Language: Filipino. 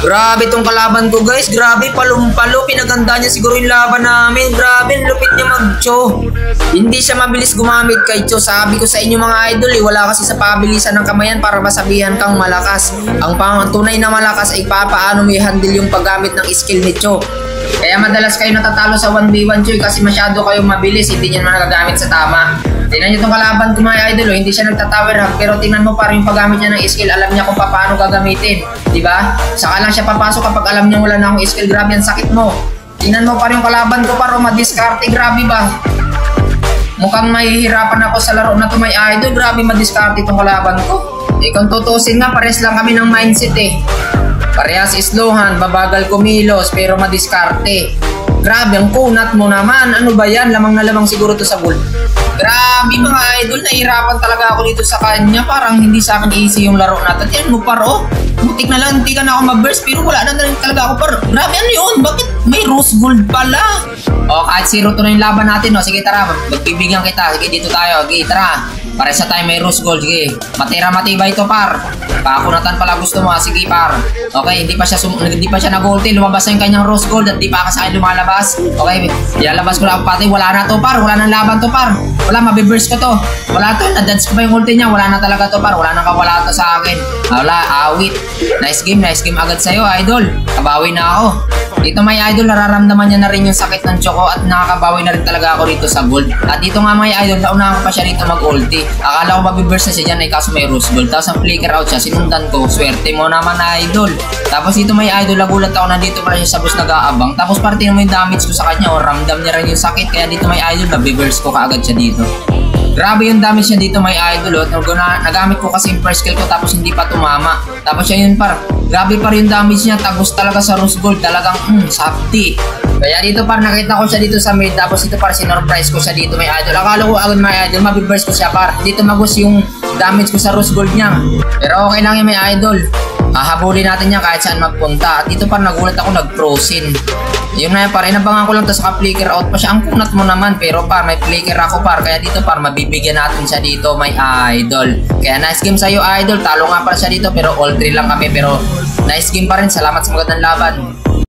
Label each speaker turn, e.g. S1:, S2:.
S1: Grabe tong kalaban ko guys. Grabe palumpalo. Pinaganda niya siguro yung laban namin. Grabe lupit niya mag-cho. Hindi siya mabilis gumamit kay Cho. Sabi ko sa inyo mga idol wala kasi sa pabilisan ng kamayan para masabihan kang malakas. Ang tunay na malakas ay paano mo i-handle yung paggamit ng skill ni Cho. Kaya madalas kayo natatalo sa 1v1 Choy kasi masyado kayong mabilis, hindi niya naman nagagamit sa tama. Tingnan nyo itong kalaban ko mga idol, hindi siya nagtatower hug pero tingnan mo pa rin yung paggamit niya ng skill, alam niya kung paano gagamitin, di ba? Saka lang siya papasok kapag alam niya wala na akong skill, grabe ang sakit mo. Tingnan mo pa rin yung kalaban ko para madiskarte, grabe ba? Mukhang mahihirapan ako sa laro na to may idol, grabe madiskarte itong kalaban ko. Kung tutusin nga, pares lang kami ng mindset Parehas slow-hand, babagal kumilos, pero madiskarte. Grabe, ang kunat mo naman. Ano ba yan? Lamang na lamang siguro to sa gold. Grabe mga idol, nahirapan talaga ako dito sa kanya. Parang hindi sa akin easy yung laro natin. Yan mo paro. Butik na lang, hindi ka na ako ma-burst, pero wala na rin talaga ako paro. Grabe, ano yun? Bakit may rose gold pala? O, kahit 0 to na yung laban natin. O, sige tara, magbibigyan kita. Sige, dito tayo. Sige, tara. Para sa time may rose gold. Sige, matira-matibay ito par. Pakunatan pala gusto mo. Sige par. Okay, hindi pa siya nag-ulti. Lumabas na yung kanyang rose gold at di pa sa akin lumalabas. Okay, ilalabas ko lang pati. Wala na to par. Wala nang laban to par. Wala, mabiburst ko to. Wala to. Na-dance ko pa yung ulti niya. Wala na talaga to par. Wala nang kawala to sa akin. Wala, awit. Nice game agad sa'yo idol. Kabawi na ako. Dito may idol, nararamdaman niya na rin yung sakit ng Choco at nakakabawi na rin talaga ako dito sa gold. At dito nga may idol, naunahan ko pa siya dito mag-ulti. Akala ko mabiburst na siya dyan ay kaso may rose gold. Tapos ang flicker out siya, sinundan ko. Swerte mo naman idol. Tapos dito may idol, nagulat ako nandito pala siya sa boss nag-aabang. Tapos parte naman yung damage ko sa kanya o ramdam niya rin yung sakit. Kaya dito may idol, nabiburst ko kaagad siya dito. Grabe yung damage niya dito may idol. Nagamit ko kasi yung first kill ko tapos hindi pa tumama. Tapos siya yun par. Grabe pa rin yung damage niya. Tagos talaga sa rose gold. Talagang safety. Kaya dito par nakita ko siya dito sa mid. Tapos dito par sinurprise ko siya dito may idol. Akala ko agad may idol. Mabiburst ko siya par. Dito magos yung damage ko sa rose gold niya. Pero okay lang yung may idol. Hahabulin natin niya kahit saan magpunta. At dito par nagulat ako nag-frozen. Yun na yan par, inabangan ko lang tapos naka-flicker out pa siya. Ang kunat mo naman pero par may flicker ako par. Kaya dito par mabibigyan natin siya dito may idol. Kaya nice game sa'yo idol. Talo nga pa siya dito pero all 3 lang kami. Pero nice game pa rin. Salamat sa magandang laban.